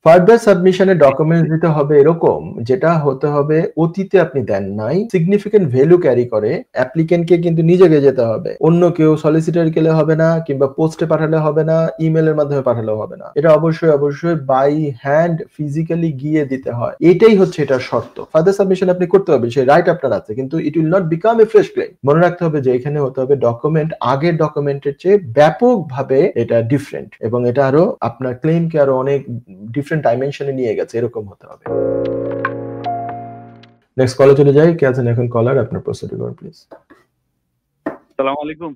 Further সাবমিশনে documents দিতে হবে এরকম যেটা হতে হবে অতীতে আপনি দেন নাই, সিগনিফিকেন্ট ভ্যালু ক্যারি করে, অ্যাপ্লিকেন্টকে কিন্তু নিজেকে যেতে হবে, অন্য কেউ সলিসিটর গেলে হবে না, কিংবা পোস্টে পাঠালে হবে না, ইমেলের মাধ্যমে পাঠালেও হবে না। এটা অবশ্যই বাই হ্যান্ড ফিজিক্যালি গিয়ে দিতে হয়। এটাই হচ্ছে এটার শর্ত। ফার্দার সাবমিশন আপনি করতে হবে, সেই রাইট আপনার আছে, কিন্তু it will not become a fresh claim. মনে রাখতে হবে যে এখানে হতে হবে ডকুমেন্ট আগের ডকুমেন্টের চেয়ে ব্যাপকভাবে এটা ডিফারেন্ট, এবং এটা আরো আপনার ক্লেমকে আরো অনেক ডিফারেন্ট ডাইমেনশনে নিয়ে গেছে, এরকম হতে হবে। নেক্সট কলে চলে যাই। কে আছেন এখন কলার? আপনার প্রসিড করুন প্লিজ। আসসালামু আলাইকুম।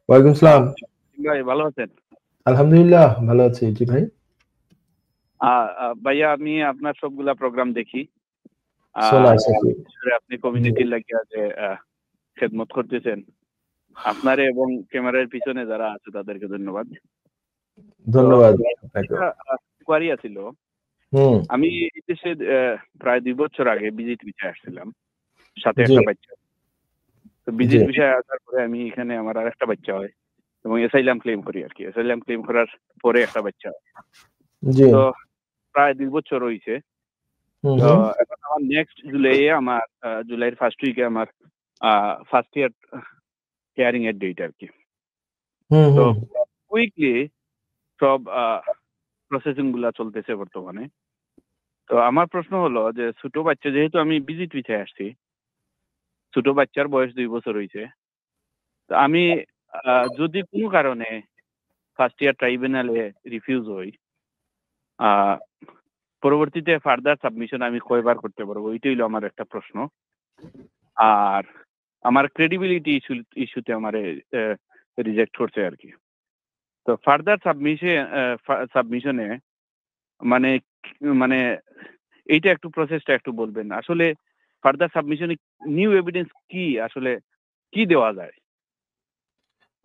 ওয়ালাইকুম আসসালাম। ভাই ভালো আছেন? আলহামদুলিল্লাহ ভালো আছি। জি ভাই। ভাইয়া আমি আপনার সবগুলা প্রোগ্রাম দেখি। আপনি কমিউনিটির লাগিয়া যে খেদমত করতেছেন, আপনারে এবং ক্যামেরার পিছনে যারা আছে তাদেরকে ধন্যবাদ। ধন্যবাদ। কোয়ারি আছিল, আমি দেশে প্রায় 2 বছর আগে ভিজিট ভিসায় আসছিলাম, সাথে একটা বাচ্চা। তো ভিজিট ভিসায় আসার পরে আমি এখানে আমার আর একটা বাচ্চা হয় এবং অ্যাসাইলাম ক্লেম করি আর কি। অ্যাসাইলাম ক্লেম করার পরে একটা বাচ্চা হয়। তো প্রায় 2 বছর হয়েছে। তো এখন আমার নেক্সট জুলাইয়ে আমার জুলাইয়ের ফার্স্ট উইকে আমার ফার্স্ট ইয়ার হিয়ারিং এর ডেট আর কি। তো কুইকলি সব প্রসেসিং গুলা চলতেছে বর্তমানে। তো আমার প্রশ্ন হলো যে ছোট বাচ্চা, যেহেতু আমি ভিজিট ভিসায় আসছি, ছোট বাচ্চার বয়স 2 বছর হয়েছে, তো আমি যদি কোনো কারণে ফার্স্ট ইয়ার ট্রাইব্যুনালে রিফিউজ হই, পরবর্তীতে ফার্দার সাবমিশন আমি কয়বার করতে পারবো, ওইটাই হলো আমার একটা প্রশ্ন। আর আমার ক্রেডিবিলিটি ইস্যুতে আমার রিজেক্ট করছে আর কি। তো ফার্দার সাবমিশনে মানে মানে এইটা একটু প্রসেসটা একটু বলবেন। আসলে ফার্দার সাবমিশনে নিউ এভিডেন্স কি, আসলে কি দেওয়া যায়?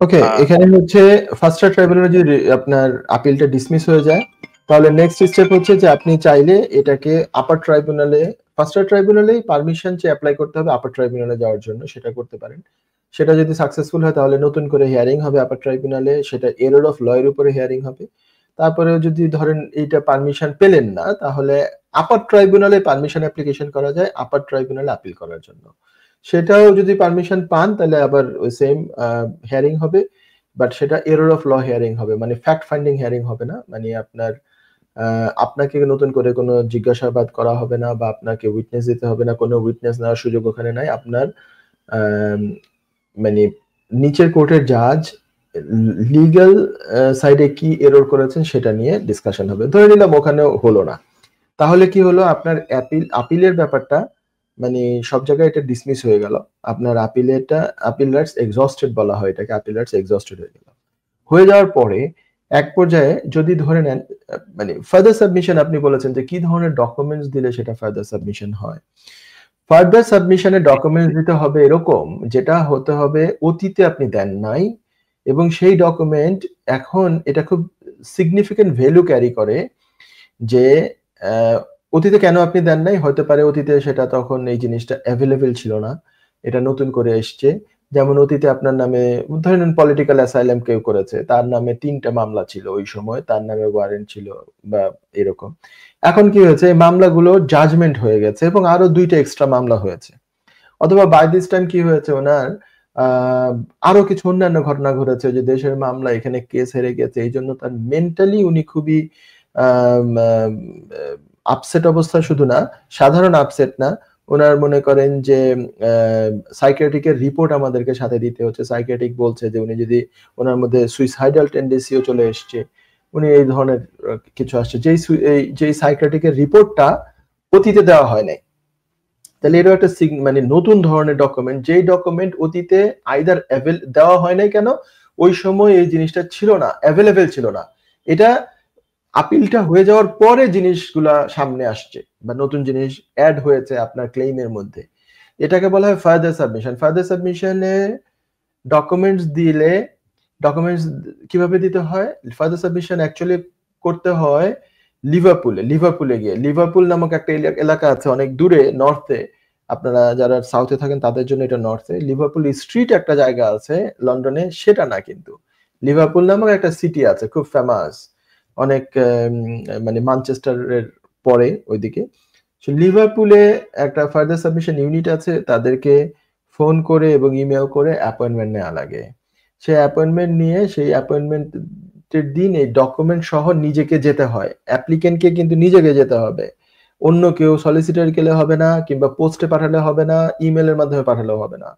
ওকে, এখানে হচ্ছে ফার্স্ট ইয়ার ট্রাইব্যুনালে যদি আপনার আপিলটা ডিসমিস হয়ে যায়, তাহলে নেক্সট স্টেপ হচ্ছে যে আপনি চাইলে এটাকে আপার ট্রাইব্যুনালে, ফার্স্ট ইয়ার ট্রাইব্যুনালেই পারমিশন চেয়ে অ্যাপ্লাই করতে হবে আপার ট্রাইব্যুনালে যাওয়ার জন্য, সেটা করতে পারেন। সেটা যদি সাকসেসফুল হয় তাহলে নতুন করে হিয়ারিং হবে আপার ট্রাইব্যুনালে, সেটা এরর অফ ল এর উপরে হিয়ারিং হবে। তারপরেও যদি ধরেন এইটা পারমিশন পেলেন না, তাহলে আপার ট্রাইব্যুনালে পারমিশন অ্যাপ্লিকেশন করা যায় আপার ট্রাইব্যুনালে আপিল করার জন্য। সেটাও যদি পারমিশন পান তাহলে আবার ওই সেম হিয়ারিং হবে, বাট সেটা এরর অফ ল হিয়ারিং হবে, মানে ফ্যাক্ট ফাইন্ডিং হিয়ারিং হবে না। মানে আপনাকে নতুন করে কোনো জিজ্ঞাসাবাদ করা হবে না, বা আপনাকে উইটনেস দিতে হবে না, কোনো উইটনেস নেওয়ার সুযোগ ওখানে নাই। আপনার মানে নিচের কোর্টের জাজ লিগ্যাল সাইডে কি এরর করেছেন সেটা নিয়ে ডিসকাশন হবে। ধরে নিলাম ওখানেও হলো না, তাহলে কি হলো, আপনার আপিলের ব্যাপারটা মানে সব জায়গায় এটা ডিসমিস হয়ে গেল। আপনার আপিল রাইটস এক্সস্টেড বলা হয় এটাকে, আপিল রাইটস এক্সস্টেড হয়ে গেল। হয়ে যাওয়ার পরে এক পর্যায়ে যদি ধরে নেন মানে ফার্দার সাবমিশন, আপনি বলেছেন যে কি ধরনের ডকুমেন্টস দিলে সেটা ফার্দার সাবমিশন হয়। ফার্দার সাবমিশনে ডকুমেন্টস দিতে হবে এরকম যেটা হতে হবে অতীতে আপনি দেন নাই, এবং সেই ডকুমেন্ট এখন এটা খুব সিগনিফিকেন্ট ভ্যালু ক্যারি করে যে অতীতে কেন আপনি দেন নাই, হতে পারে অতীতে সেটা তখন এই জিনিসটা অ্যাভেলেবেল ছিল না, এটা নতুন করে এসছে। যেমন অতীতে আপনার নামে ধরেন পলিটিক্যাল অ্যাসাইলাম কেউ করেছে, তার নামে 3টা মামলা ছিল ওই সময়, তার নামে ওয়ারেন্ট ছিল বা এরকম। এখন কি হয়েছে, এই মামলাগুলো জাজমেন্ট হয়ে গেছে এবং আরো 2টা এক্সট্রা মামলা হয়েছে, অথবা বাই দিস টাইম কি হয়েছে, ওনার আরো কিছু অন্যান্য ঘটনা ঘটেছে যে দেশের মামলা এখানে কেস হেরে গেছে, এই জন্য তার মেন্টালি উনি খুবই আপসেট অবস্থা, শুধু না সাধারণ আপসেট না, ওনার মনে করেন যে সাইকিয়াট্রিকের রিপোর্ট আমাদেরকে সাথে দিতে হচ্ছে। সাইকিয়াট্রিক বলছে যে উনি যদি, ওনার মধ্যে সুইসাইডাল টেন্ডেন্সিও চলে এসছে, উনি এই ধরনের কিছু আসছে, যেই সাইকিয়াট্রিকের রিপোর্টটা অতীতে দেওয়া হয় নাই। তাহলে এটা একটা মানে নতুন ধরনের ডকুমেন্ট, যেই ডকুমেন্ট অতীতে আইদার দেওয়া হয় নাই, কেন ওই সময় এই জিনিসটা ছিল না, অ্যাভেলেবেল ছিল না। এটা আপিলটা হয়ে যাওয়ার পরে জিনিসগুলা সামনে আসছে বা নতুন জিনিস অ্যাড হয়েছে আপনার ক্লেইমের মধ্যে, এটাকে বলা হয় ফার্দার সাবমিশন। ফার্দার সাবমিশনে ডকুমেন্টস দিলে, ডকুমেন্টস কিভাবে দিতে হয়, ফার্দার সাবমিশন অ্যাকচুয়ালি করতে হয় লিভারপুলে গিয়ে। লিভারপুল নামক একটা এলাকা আছে অনেক দূরে, নর্থে, আপনারা যারা সাউথে থাকেন তাদের জন্য এটা নর্থে। লিভারপুল স্ট্রিট একটা জায়গা আছে লন্ডনে, সেটা না, কিন্তু লিভারপুল নামক একটা সিটি আছে খুব ফেমাস। অনেক মানে ম্যানচেস্টারের পরে ওইদিকে। লিভারপুলে একটা ফার্দার সাবমিশন ইউনিট আছে, তাদেরকে ফোন করে এবং ইমেল করে অ্যাপয়েন্টমেন্ট নেওয়া লাগে। সেই অ্যাপয়েন্টমেন্ট নিয়ে সেই অ্যাপয়েন্টমেন্টের দিন এই ডকুমেন্ট সহ নিজেকে যেতে হয়, অ্যাপ্লিকেন্টকে কিন্তু নিজেকে যেতে হবে, অন্য কেউ সলিসিটর গেলে হবে না, কিংবা পোস্টে পাঠালে হবে না, ইমেলের মাধ্যমে পাঠালেও হবে না।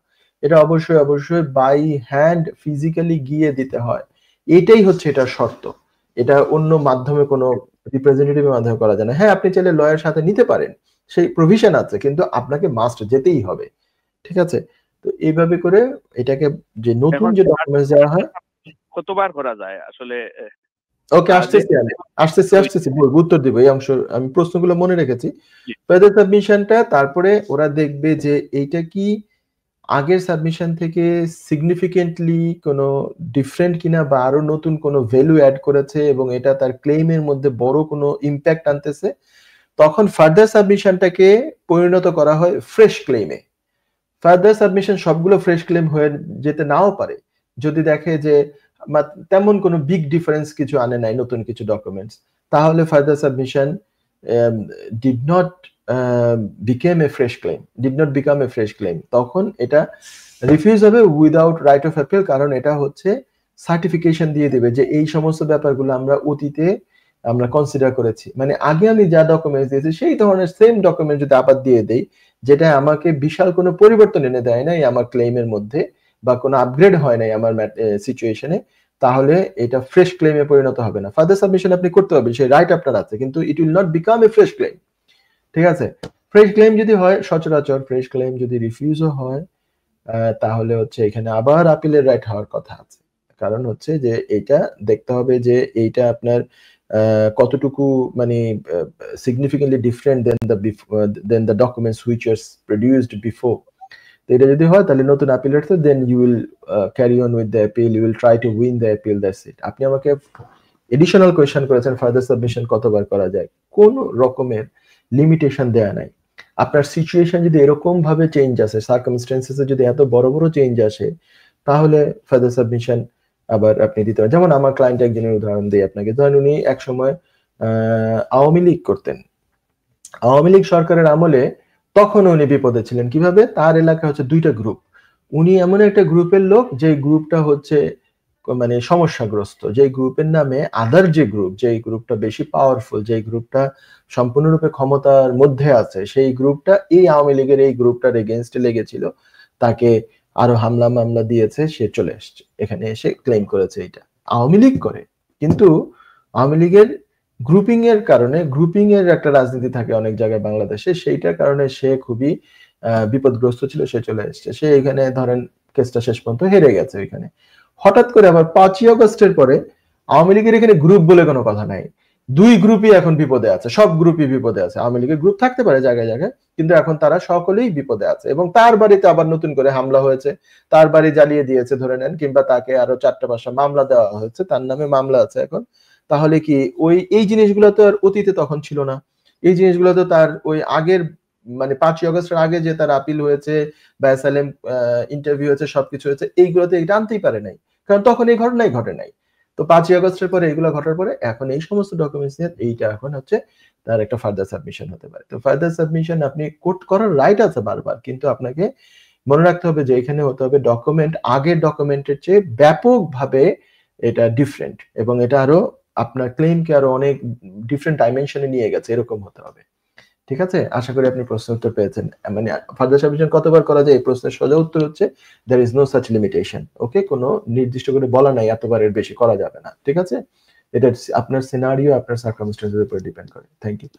এটা অবশ্যই অবশ্যই বাই হ্যান্ড ফিজিক্যালি গিয়ে দিতে হয়। এটাই হচ্ছে এটার শর্ত। এটা অন্য মাধ্যমে কোনো রিপ্রেজেন্টেটিভের মাধ্যমে করা যায় না। হ্যাঁ, আপনি চাইলে লয়ার সাথে নিতে পারেন, সেই প্রভিশন আছে, কিন্তু আপনাকে মাস্ট যেতেই হবে। ঠিক আছে? তো এইভাবে করে এটাকে যে নতুন যে ডকুমেন্টস দেওয়া হয় কতবার করা যায় আসলে? ওকে, আসতেছি উত্তর দিব। এই অংশ আমি প্রশ্নগুলো মনে রেখেছি। ফার্দার সাবমিশনটা তারপরে ওরা দেখবে যে এইটা কি আগের সাবমিশন থেকে সিগনিফিকেন্টলি কোনো ডিফারেন্ট কিনা, বা আরো নতুন কোনো ভ্যালু অ্যাড করেছে এবং এটা তার ক্লেইমের মধ্যে বড় কোনো ইম্প্যাক্ট আনতেছে, তখন ফার্দার সাবমিশনটাকে পরিণত করা হয় ফ্রেশ ক্লেইমে। ফার্দার সাবমিশন সবগুলো ফ্রেশ ক্লেম হয়ে যেতে নাও পারে, যদি দেখে যে তেমন কোনো বিগ ডিফারেন্স কিছু আনে নাই নতুন কিছু ডকুমেন্টস, তাহলে further submission did not became A fresh claim, তখন এটা রিফিউজ হবে উইদাউট রাইট অফ অ্যাপিল। কারণ এটা হচ্ছে সার্টিফিকেশন দিয়ে দিবে যে এই সমস্ত ব্যাপারগুলো আমরা অতীতে আমরা কনসিডার করেছি, মানে আগে আমি যা ডকুমেন্টস দিয়েছি সেই ধরনের সেম ডকুমেন্ট যদি আবার দিয়ে দেই, যেটা আমাকে বিশাল কোনো পরিবর্তন এনে দেয় নাই আমার ক্লেইমের মধ্যে, বা কোনো আপগ্রেড হয় নাই আমার সিচুয়েশনে, তাহলে এটা ফ্রেশ ক্লেমে পরিণত হবে না। ফার্দার সাবমিশন আপনি করতে হবে, সেই রাইট আপনার আছে, কিন্তু it will not become a fresh claim. ঠিক আছে? ফ্রেশ ক্লেম যদি হয়, সচরাচর ফ্রেশ ক্লেম যদি রিফিউজও হয়, তাহলে হচ্ছে এখানে আবার আপিলের রাইট হওয়ার কথা আছে। কারণ হচ্ছে যে এইটা দেখতে হবে যে এইটা আপনার কতটুকু মানে significantly different than the documents which was produced before. তো এটা যদি হয় তাহলে নতুন আপিল আছে, then you will carry on with the appeal, you will try to win the appeal, that's it. আপনি আমাকে এডিশনাল কোয়েশ্চেন করেছেন ফার্দার সাবমিশন কতবার করা যায়, কোন রকমের লিমিটেশন দেয়া নাই। আপনার সিচুয়েশন যদি এরকম ভাবে চেঞ্জ আসে, সার্কামস্টেন্সেসে যদি এত বড় বড় চেঞ্জ আসে, তাহলে ফার্দার সাবমিশন আবার আপনি দিতে পারেন। যেমন আমার ক্লায়েন্ট একজনের উদাহরণ দিই আপনাকে। ধরেন উনি এক সময় আওয়ামী লীগ করতেন, আওয়ামী লীগ সরকারের আমলে তখন উনি বিপদে ছিলেন। কিভাবে? তার এলাকা হচ্ছে দুইটা গ্রুপ, উনি এমন একটা গ্রুপের লোক যে গ্রুপটা হচ্ছে মানে সমস্যাগ্রস্ত, যে গ্রুপের নামে আদার যে গ্রুপটা বেশি পাওয়ারফুল, যে গ্রুপটা সম্পূর্ণরূপে ক্ষমতার মধ্যে আছে, সেই গ্রুপটা এই আওয়ামী লীগের এই গ্রুপটার এগেইনস্টে লেগেছিল, তাকে আরো হামলা মামলা দিয়েছে, সে চলে এসছে এখানে এসে ক্লেম করেছে এটা আওয়ামী লীগ করে। কিন্তু আওয়ামী লীগের গ্রুপিং এর কারণে, গ্রুপিং এর একটা রাজনীতি থাকে অনেক জায়গায় বাংলাদেশে, সেইটার কারণে সে খুবই বিপদগ্রস্ত ছিল, সে চলে এসছে, সে এখানে ধরেন কেসটা শেষ পর্যন্ত হেরে গেছে এখানে। হঠাৎ করে আবার 5ই আগস্টের পরে আওয়ামী লীগের এখানে গ্রুপ বলে কোনো কথা নাই, দুই গ্রুপই এখন বিপদে আছে, সব গ্রুপই বিপদে আছে। আওয়ামী লীগের গ্রুপ থাকতে পারে জায়গায় জায়গায়, কিন্তু এখন তারা সকলেই বিপদে আছে, এবং তার বাড়িতে আবার নতুন করে হামলা হয়েছে, তার বাড়ি জ্বালিয়ে দিয়েছে ধরে নেন, কিংবা তাকে আরো 4টা-5টা মামলা দেওয়া হয়েছে, তার নামে মামলা আছে এখন। তাহলে কি ওই এই জিনিসগুলো তো আর অতীতে তখন ছিল না, এই জিনিসগুলো তো তার ওই আগের মানে 5ই আগস্টের আগে যে তার আপিল হয়েছে বা অ্যাসাইলাম ইন্টারভিউ হয়েছে, সবকিছু হয়েছে, এইগুলোতে এটা আনতেই পারে নাই, কারণ তখন এই ঘটনাই ঘটে নাই। তো 5ই আগস্টের পরে এইগুলো ঘটার পরে এখন এই সমস্ত ডকুমেন্টস নিয়ে এইটা এখন হচ্ছে তার একটা ফার্দার সাবমিশন হতে পারে। তো ফার্দার সাবমিশন আপনি কোট করার রাইট আছে বারবার, কিন্তু আপনাকে মনে রাখতে হবে যে এখানে হতে হবে ডকুমেন্ট আগের ডকুমেন্টের চেয়ে ব্যাপকভাবে এটা ডিফারেন্ট, এবং এটা আরো আপনার ক্লেমকে আরো অনেক ডিফারেন্ট ডাইমেনশনে নিয়ে গেছে, এরকম হতে হবে। ঠিক আছে? আশা করি আপনি প্রশ্ন উত্তর পেয়েছেন। মানে ফার্দার সাবমিশন কতবার করা যায়, এই প্রশ্নের সোজা উত্তর হচ্ছে there is no such limitation. Okay, কোনো নির্দিষ্ট করে বলা নাই এতবারের বেশি করা যাবে না। ঠিক আছে? এটা আপনার সিনারিও, আপনার সার্কামস্টেন্সের উপর ডিপেন্ড করে। Thank you.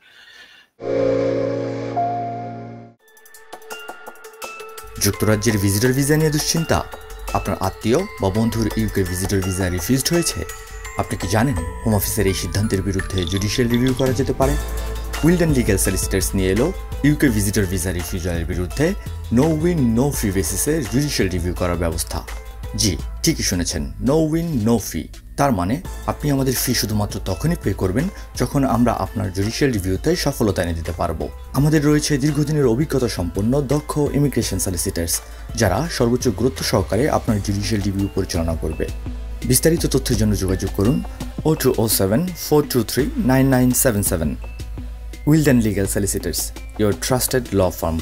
যুক্তরাজ্যের ভিজিটর ভিসা নিয়ে দুশ্চিন্তা? আপনার আত্মীয় বা বন্ধুর ইউকে ভিজিটর ভিসা রিফিউজড হয়েছে? আপনি কি জানেন হোম অফিসের এই সিদ্ধান্তের বিরুদ্ধে জুডিশিয়াল রিভিউ করা যেতে পারে? উইলডেন লিগ্যাল সলিসিটরস নিয়ে এলো ইউকে ভিজিটর ভিসা রিফিউজালের বিরুদ্ধে নো উইন নো ফি বেসিসে জুডিশিয়াল রিভিউ করার ব্যবস্থা। জি, ঠিকই শুনেছেন, নো উইন নো ফি। তার মানে আপনি আমাদের ফি শুধুমাত্র তখনই পে করবেন যখন আমরা আপনার জুডিশিয়াল রিভিউতে সফলতা এনে দিতে পারবো। আমাদের রয়েছে দীর্ঘদিনের অভিজ্ঞতা সম্পন্ন দক্ষ ইমিগ্রেশন সলিসিটার্স, যারা সর্বোচ্চ গুরুত্ব সহকারে আপনার জুডিশিয়াল রিভিউ পরিচালনা করবে। বিস্তারিত তথ্যের জন্য যোগাযোগ করুন 0207 423 9977. Wilden Legal Solicitors, your trusted law firm.